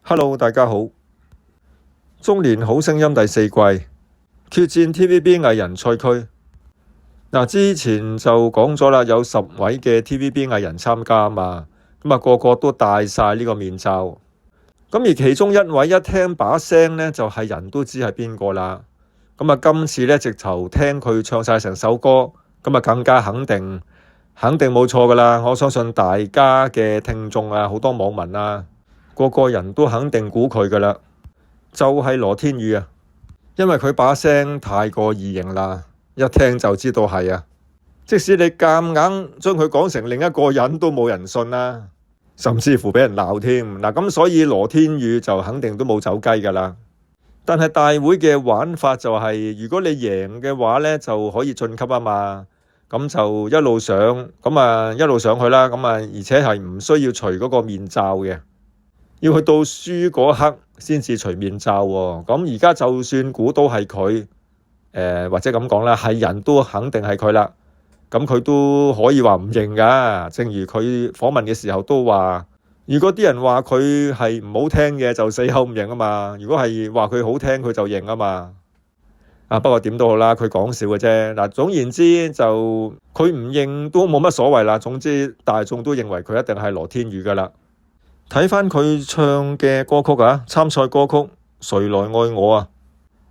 Hello，大家好！中年好聲音第4季決戰 TVB 藝人賽區。之前就講咗啦，有10位嘅 TVB 藝人參加嘛，個個都戴晒呢個面罩。而其中一位一聽把聲呢，就係人都知係邊個啦。今次呢，直頭聽佢唱晒成首歌，更加肯定冇錯噶啦。我相信大家嘅聽眾啊，好多網民啊，個個人都肯定估佢噶啦，就係羅天宇啊。因為佢把聲太過異形啦，一聽就知道係啊。即使你夾硬將佢講成另一個人都冇人信啦，甚至乎俾人鬧添。咁所以羅天宇就肯定都冇走雞噶啦。但係大會嘅玩法就係，如果你贏嘅話呢，就可以晉級啊嘛。咁就一路上，一路上去啦。而且係唔需要除嗰個面罩嘅，要去到輸嗰刻先至除面罩喎。咁而家就算估到係佢，或者咁講啦，係人都肯定係佢啦。咁佢都可以話唔認噶。正如佢訪問嘅時候都話，如果啲人話佢係唔好聽嘅，就死口唔認啊嘛。如果係話佢好聽，佢就認啊嘛。不過點都好啦，佢講笑嘅啫。總言之就佢唔認都冇乜所謂啦。總之大眾都認為佢一定係羅天宇噶啦。睇翻佢唱嘅歌曲啊，參賽歌曲《誰來愛我》啊，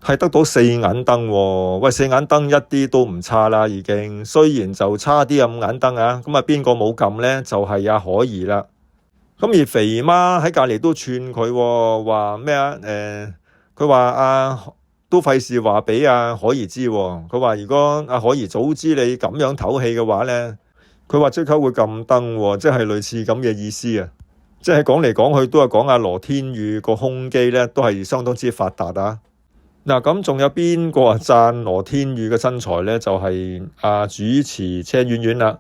係得到4眼燈喎。喂，4眼燈一啲都唔差啦，已經。雖然就差啲咁眼燈啊。邊個冇撳呢？就係阿可怡啦。而肥媽喺隔離都串佢喎，話咩啊？佢話都費事話俾阿可怡知喎。佢話如果阿可怡早知你咁樣唞氣嘅話呢，佢話即刻會撳燈喎，即係類似咁嘅意思啊。即係講嚟講去都係講阿羅天宇個胸肌呢都係相當之發達啊。咁仲有邊個讚羅天宇嘅身材呢？就係主持車婉婉啦。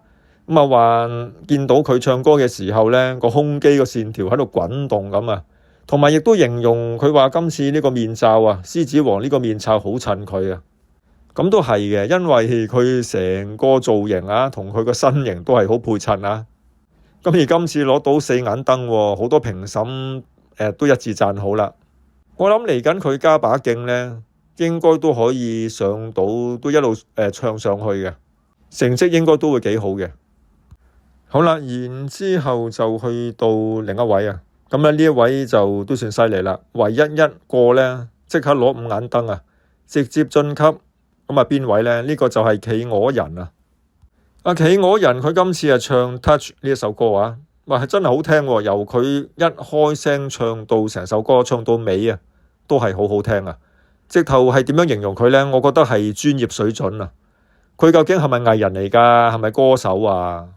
話見到佢唱歌嘅時候呢，個胸肌個線條喺度滾動咁啊。同埋亦都形容佢話今次呢個面罩啊，獅子王呢個面罩好襯佢啊。咁都係嘅，因為佢成個造型啊，同佢個身形都係好配襯啊。而今次攞到4眼燈，好多評審都一致讚好啦。我諗嚟緊佢加把勁呢，應該都可以上到，都一路唱上去嘅，成績應該都會幾好嘅。好啦，然之後就去到另一位啊。呢一位就都算犀利啦，唯一一個呢，即刻攞5眼燈啊，直接晉級。邊位呢？呢個就係企鵝人啊。企鵝人佢今次唱 Touch 呢一首歌啊，係真係好聽喎。由佢一開聲唱到成首歌唱到尾啊，都係好好聽啊。直頭係點樣形容佢呢？我覺得係專業水準啊。佢究竟係咪藝人嚟㗎？係咪歌手啊？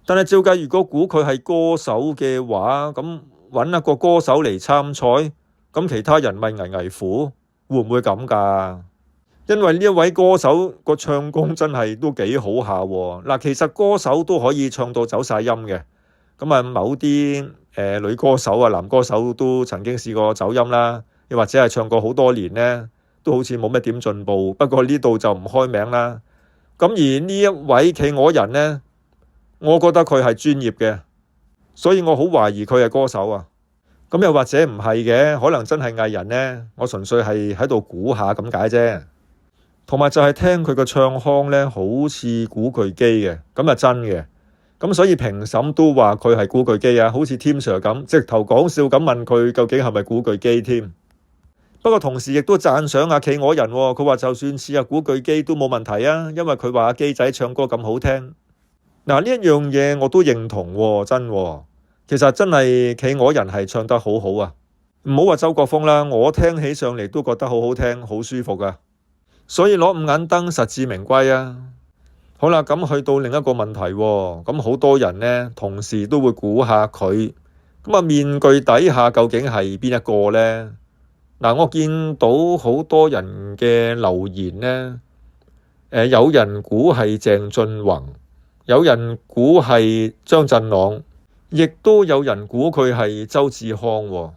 但係照計，如果估佢係歌手嘅話，咁揾一個歌手嚟參賽，咁其他人咪危乎？會唔會咁㗎？因為呢一位歌手個唱功真係都幾好下喎。其實歌手都可以唱到走晒音嘅。某啲女歌手啊、男歌手都曾經試過走音啦，又或者係唱過好多年呢，都好似冇乜點進步。不過呢度就唔開名啦。而呢一位企鵝人呢，我覺得佢係專業嘅，所以我好懷疑佢係歌手啊。又或者唔係嘅，可能真係藝人呢。我純粹係喺度估下咁解啫。同埋就係聽佢個唱腔呢，好似古巨基嘅，咁真嘅。所以評審都話佢係古巨基啊，好似 Tim Sir 咁，直頭講笑咁問佢究竟係咪古巨基添。不過同時亦都讚賞阿企鵝人喎，佢話就算似阿古巨基都冇問題啊，因為佢話阿基仔唱歌咁好聽。呢一樣嘢我都認同喎，真喎。其實真係企鵝人係唱得好好啊，唔好話周國峰啦，我聽起上嚟都覺得好好聽，好舒服啊。所以攞5眼燈實至名歸啊。好啦，咁去到另一個問題喎。咁好多人呢，同時都會估下佢面具底下究竟係邊一個呢？我見到好多人嘅留言呢，有人估係鄭俊弘，有人估係張振朗，亦都有人估佢係周志康喎。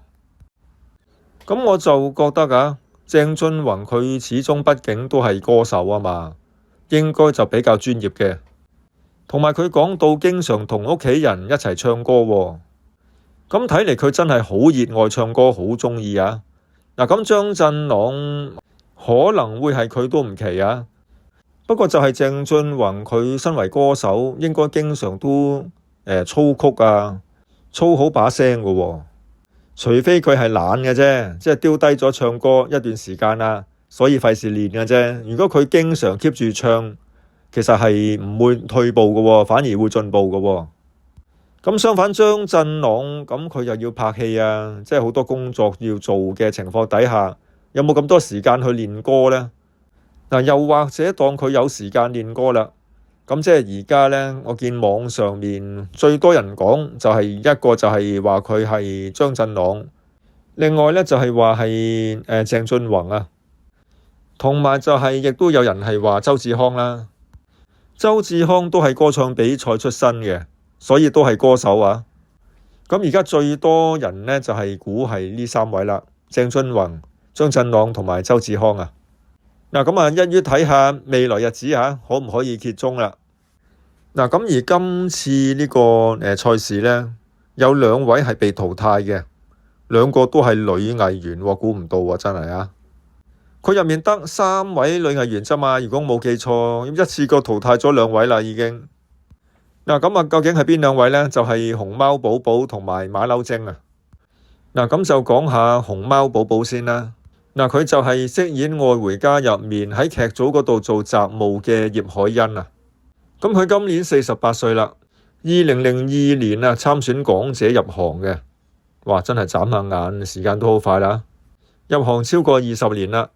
咁我就覺得鄭俊弘佢始終畢竟都係歌手啊嘛，應該就比較專業嘅。同埋佢講到經常同屋企人一齊唱歌喎。咁睇嚟佢真係好熱愛唱歌，好鍾意啊！嗱，咁張振朗可能會係佢都唔奇啊。不過就係鄭俊弘，佢身為歌手，應該經常都操曲啊，操好把聲㗎喎。除非佢係懶嘅啫，即係丟低咗唱歌一段時間啦，所以費事練嘅啫。如果佢經常 keep 住唱，其實係唔會退步㗎喎，反而會進步㗎喎。咁相反，張振朗咁佢又要拍戲啊，即係好多工作要做嘅情況底下，有冇咁多時間去練歌呢？嗱，又或者當佢有時間練歌啦，咁即係而家呢，我見網上面最多人講就係一個就係話佢係張振朗，另外呢就係話係鄭俊弘啊，同埋就係亦都有人係話周志康啦。周志康都係歌唱比賽出身嘅，所以都係歌手啊。咁而家最多人呢，就係估係呢三位啦，鄭俊弘、張振朗同埋周志康啊。嗱，咁啊，一於睇下未來日子嚇，可唔可以揭盅啦？嗱，咁而今次呢個賽事呢，有兩位係被淘汰嘅，兩個都係女藝員喎，估唔到喎，真係啊！佢入面得3位女藝員啫嘛，如果冇記錯，一次過淘汰咗2位啦已經。嗱，咁啊，究竟係邊2位呢？就係熊貓寶寶同埋馬騮精啊！嗱，咁就講下熊貓寶寶先啦。嗱，佢就係飾演《愛回家》入面喺劇組嗰度做雜務嘅葉海茵啊。咁佢今年48歲啦，2002年啊參選港姐入行嘅。哇，真係眨下眼，時間都好快啦。入行超過20年啦。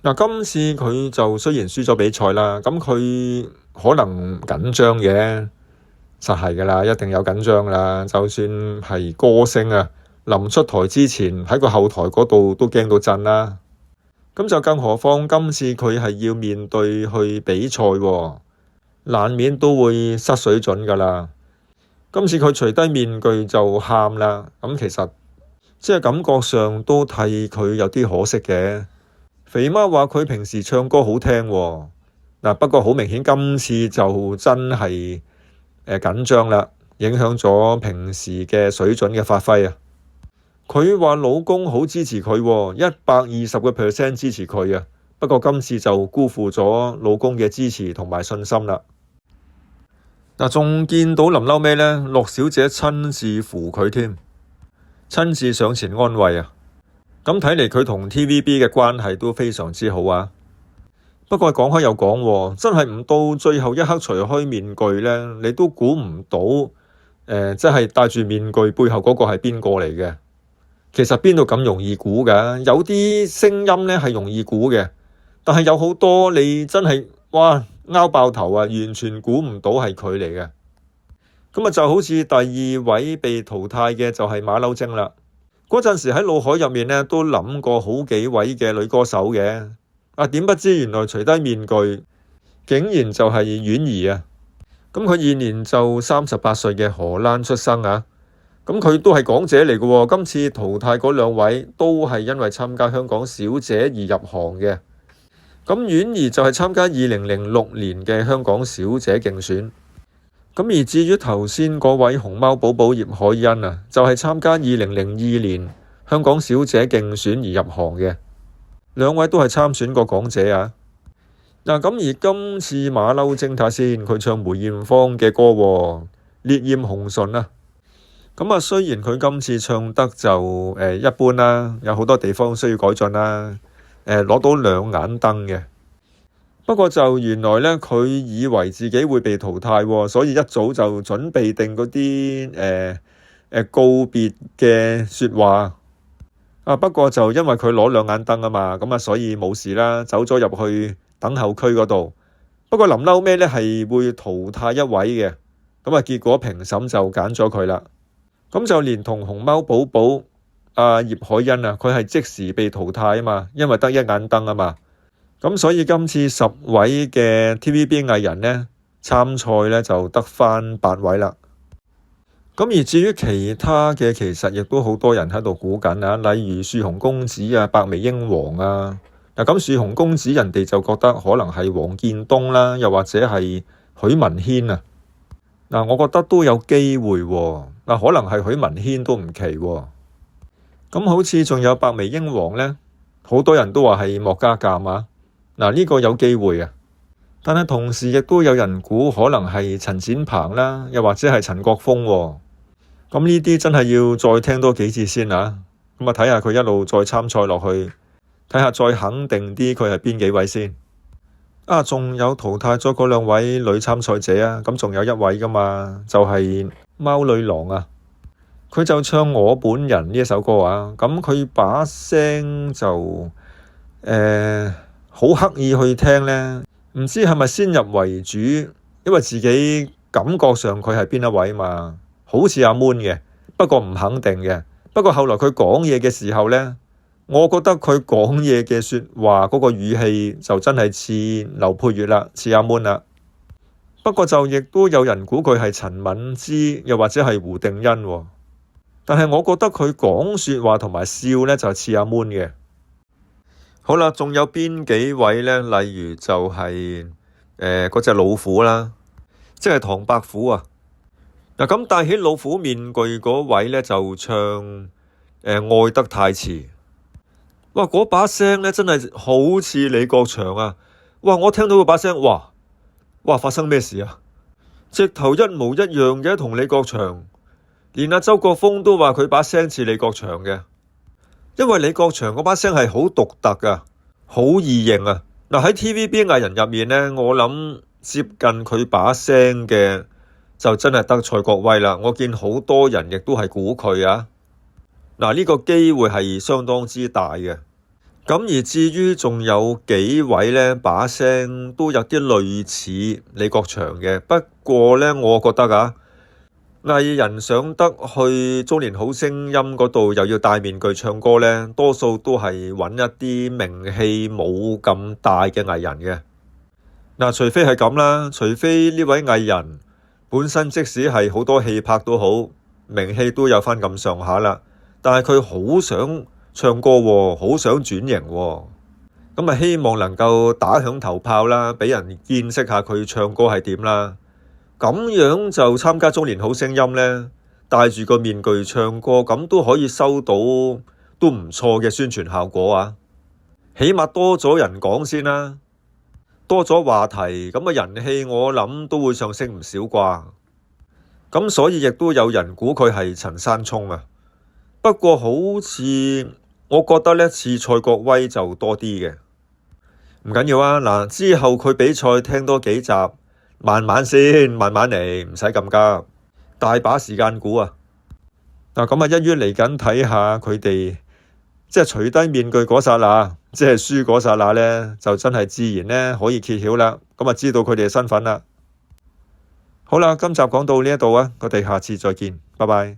嗱，今次佢就雖然輸咗比賽啦，咁佢可能緊張嘅，實係噶啦，一定有緊張啦。就算係歌星啊，臨出台之前喺個後台嗰度都驚到震啦。咁就更何況今次佢係要面對去比賽喎，難免都會失水準噶啦。今次佢除低面具就喊啦，咁其實即係感覺上都替佢有啲可惜嘅。肥媽話佢平時唱歌好聽喎，嗱，不過好明顯今次就真係緊張啦，影響咗平時嘅水準嘅發揮啊。佢話老公好支持佢喎，120% 支持佢啊，不過今次就辜負咗老公嘅支持同埋信心啦。嗱，仲見到臨嬲尾呢，樂小姐親自扶佢添，親自上前安慰啊。咁睇嚟佢同 TVB 嘅關係都非常之好啊。不過講開又講，真係唔到最後一刻除開面具呢，你都估唔到即係戴住面具背後嗰個係邊個嚟嘅。其實邊度咁容易估㗎？有啲聲音呢係容易估嘅，但係有好多你真係哇拗爆頭啊，完全估唔到係佢嚟嘅。咁啊就好似第2位被淘汰嘅就係馬騮精啦。嗰陣時喺腦海入面呢，都諗過好幾位嘅女歌手嘅，點不知原來除低面具竟然就係婉儀啊。咁佢現年就38歲嘅荷蘭出生啊。咁佢都係港姐嚟嘅喎。今次淘汰嗰2位都係因為參加香港小姐而入行嘅。咁婉儀就係參加2006年嘅香港小姐競選。咁而至於頭先嗰位熊貓寶寶葉海茵啊，就係參加2002年香港小姐競選而入行嘅。2位都係參選過港姐啊。嗱，咁而今次馬騮精睇先，佢唱梅艷芳嘅歌喎，烈焰紅唇啊。咁啊，雖然佢今次唱得就一般啦，有好多地方需要改進啦，攞到2眼燈嘅。不過就原來呢，佢以為自己會被淘汰喎，所以一早就準備定嗰啲告別嘅説話。不過就因為佢攞2眼燈啊嘛，咁啊所以冇事啦，走咗入去等候區嗰度。不過臨嬲尾呢係會淘汰1位嘅，咁啊結果評審就揀咗佢啦。咁就連同熊貓寶寶葉海茵啊，佢係即時被淘汰啊嘛，因為得1眼燈啊嘛。咁所以今次10位嘅 TVB 藝人呢，參賽呢就得返8位啦。咁而至於其他嘅，其實亦都好多人喺度估緊啊，例如樹熊公子啊、白眉鷹王啊。咁樹熊公子人哋就覺得可能係黃建東啦，又或者係許文軒啊。我覺得都有機會喎。可能係許文軒都唔奇喎。咁好似仲有白眉鷹王呢，好多人都話係莫家淦啊。呢個有機會啊，但係同時亦都有人估可能係陳展鵬啦，又或者係陳國峰喎。咁呢啲真係要再聽多幾次先啊。咁睇下佢一路再參賽落去，睇下再肯定啲佢係邊幾位先。仲有淘汰咗嗰兩位女參賽者啊，咁仲有一位噶嘛，就係貓女郎啊。佢就唱我本人呢一首歌啊，咁佢把聲就好刻意去聽呢，唔知係咪先入為主，因為自己感覺上佢係邊一位嘛，好似阿 Moon 嘅，不過唔肯定嘅。不過後來佢講嘢嘅時候呢，我覺得佢講嘢嘅說話嗰個語氣就真係似劉佩玥啦，似阿 Moon 啦。不過就亦都有人估佢係陳敏之，又或者係胡定欣喎。但係我覺得佢講說話同埋笑呢，就似阿 Moon 嘅。好啦，仲有邊幾位呢？例如就係嗰隻老虎啦，即係唐伯虎啊。咁戴起老虎面具嗰位呢，就唱愛得太遲。哇！嗰把聲呢，真係好似李國祥啊！哇！我聽到嗰把聲，哇！發生咩事啊？直頭一模一樣嘅，同李國祥，連阿周國峰都話佢把聲似李國祥嘅。因為李國祥嗰把聲係好獨特噶，好異形啊！喺 TVB 藝人入面呢，我諗接近佢把聲嘅就真係得蔡國威啦。我見好多人亦都係估佢啊。呢個機會係相當之大嘅。咁而至於仲有幾位呢，把聲都有啲類似李國祥嘅。不過呢，我覺得藝人上得去中年好聲音嗰度又要戴面具唱歌呢，多數都係揾一啲名氣冇咁大嘅藝人嘅。除非係咁啦，除非呢位藝人本身即使係好多戲拍都好，名氣都有返咁上下啦，但係佢好想唱歌喎，好想轉型喎，咁希望能夠打響頭炮啦，俾人見識下佢唱歌係點啦。咁樣就參加中年好聲音呢，戴住個面具唱歌，咁都可以收到都唔錯嘅宣傳效果啊。起碼多咗人講先啦，多咗話題，咁人氣我諗都會上升唔少啩。咁所以亦都有人估佢係陳山聰啊。不過好似我覺得呢，似蔡國威就多啲嘅。唔緊要啊，之後佢比賽聽多幾集。慢慢先，慢慢嚟，唔使咁急，大把時間估啊！咁一於嚟緊睇下佢哋，即係除低面具嗰剎那，即係輸嗰剎那呢，就真係自然呢可以揭曉啦。咁知道佢哋嘅身份啦。好啦，今集講到呢一度啊，我哋下次再見，拜拜。